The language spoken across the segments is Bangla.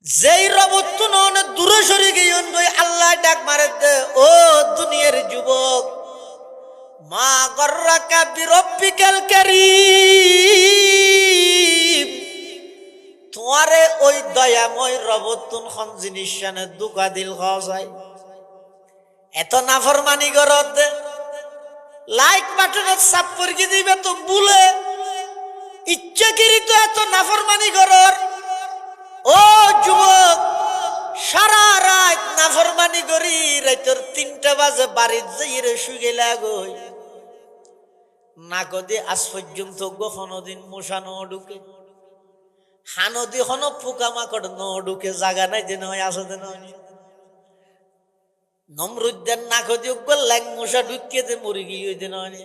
যেই রবত নন দূরে সরে গিয়ে আল্লাহ ডাক মারে দে, ও দুনিয়ার যুবক, মা গর্রাকা বিরব্বিকাল কারীম, তোমারে ওই দয়াময় রবতুন খন জিনিস শানে দুকা দিল খাওয়াই। এত নাফরমানি করত দে, লাইক বাটনত সাপ পরিয়ে দিবে তো বুলে ইচ্ছাকৃত এত নাফরমানি করর। ও যুবক, সারা রাত নাফরমানি করি রাইতর 3টা বাজে বাড়ির যাইরে শুয়ে গেলা গই না কদি আজ পর্যন্ত কখনো দিন মশা ন ঢুকে, হানদি হন পোকামাকড় ন ঢুকে, জাগা নাই যে নয় আসে যে নয়। নমরুদ্দের না কদি ল্যাং মশা ঢুকিয়ে যে মরে গিয়ে যে নয়।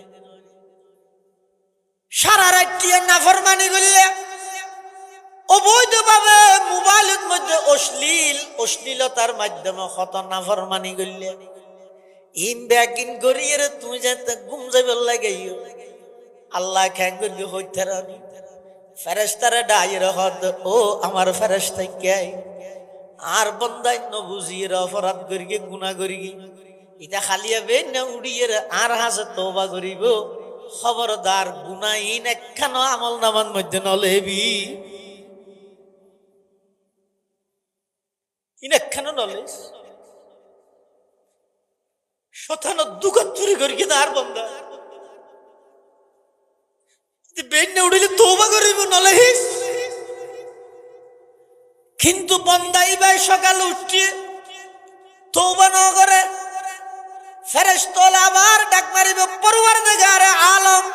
সারা রাত নাফরমানি করলে অবৈধভাবে মোবাইলের মধ্যে অশ্লীলতার মাধ্যমে কত নাফরমানি করলে ইম ব্যাগিন করিয়ে তুমি যাতে ঘুম যাবে লাগাইও। আল্লাহ খ্যাং করি হইতে রানি ফেরেশতারে ডাইর হদ, ও আমার ফেরেশতা কে আর বন্দাই ন বুঝিয়ে অপরাধ করিগে গুনাহ করিগে এটা খালিয়া বে না উড়িয়ে আর হাসে তওবা করিব। খবরদার গুনাহীন একখানো আমল নামার মধ্যে নলেবি, ইনেকখানো নলেজ শতানো দুঃখ চুরি করি কিনা আর বন্ধা বেন না উড়িলে তওবা করিব নলেহিস। কিন্তু বন্দাই ভাই সকালে উঠছে তওবা না করে ফেরেশতা আবার ডাক মারিবে, পরওয়ারদিগার আলম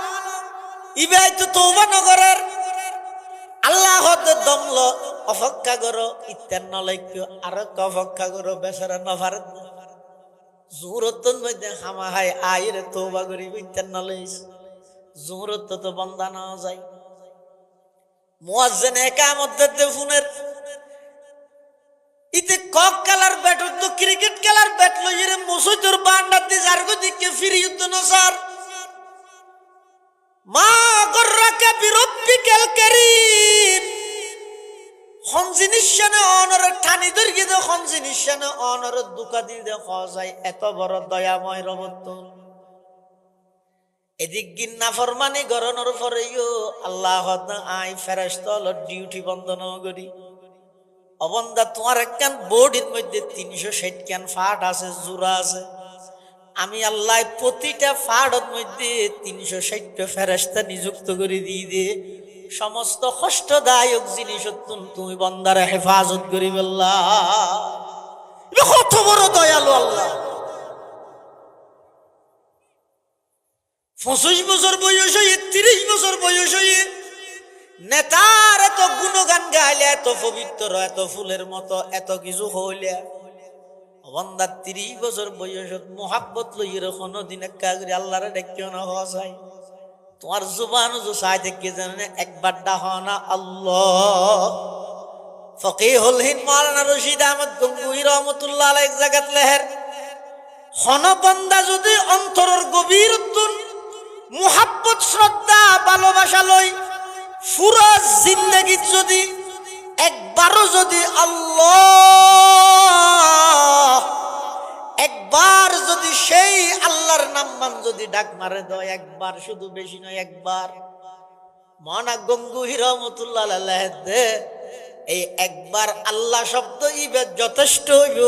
ইবাই তো তওবা না করার। আল্লাহ হতে দমল অপেক্ষা করো ইত্যান নলাইক্য আর অপেক্ষা করো বেচারা নভার জুরতন মধ্যে হামা হাই আইরে তওবা করিব ইত্যান নলাইস জুরত তো বন্দা না যায়। মুয়াজ্জিন ইকামত দিতে ফোনের ইতে কক খেলার ব্যাট তো ক্রিকেট খেলার ব্যাট লইরে মসজিদের বান্ডার দি জারগো দিকে ফিরিয়ত নসার। মা গর্রাকা বিরব্বিকাল কারীম, খন জিনিস শানে অনর ঠানি দর্গি দে, খন জিনিস শানে অনর দুকা দি দে যায়। এত বড় দয়াময় রহমত এদিক গিন নাফরমানি গরনের পরেও আল্লাহ আই ফেরেশতা ডিউটি বন্ধ ন করি। অবন্দা তোমার একখান বোর্ডের মধ্যে 360 খান ফাট আছে, জোড়া আছে। আমি আল্লাহ প্রতিটা ফাড়ের মধ্যে 360টা ফেরেশতা নিযুক্ত করে দিয়ে সমস্ত কষ্টদায়ক জিনিস তুমি বন্দার হেফাজত করি বললা। কত বড় দয়ালু আল্লাহ। 25 বছর বয়স হয়ে 30 বছর বয়স হয়ে নেতার এত গুণগান গাইলে, এত পবিত্র, এত ফুলের মতো এত কিছু হইলে বন্দা 30 বছর বয়সত মোহাব্বত লইরে কোনদিন কাগরি আল্লাহরে ডাকিও না হওয়া যায়। তোমার জুবান চাই দেখে জানে একবার ডাহ না আল্লাহ। ফকিহুল হিন্দ মাওলানা রশিদ আহমদ গঙ্গুহি রহমাতুল্লাহ আলাইহি এক জায়গাত লেহের, হন বন্দা যদি অন্তরের গভীর মুহাব্বত শ্রদ্ধা ভালোবাসা লই পুরা জিন্দেগি যদি একবারও যদি আল্লাহ একবার যদি সেই আল্লাহর নাম মান যদি ডাক মারে দেয় একবার, শুধু বেশি নয় একবার, মাওলানা গঙ্গুহি রাহমাতুল্লাহ আলাইহি এই একবার আল্লাহ শব্দ ইবার যথেষ্ট হইব।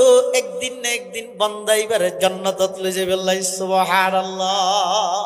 একদিন না একদিন বান্দা ইবারে জান্নাতত লই যাবে। আল্লাহ সুবহানাল্লাহ।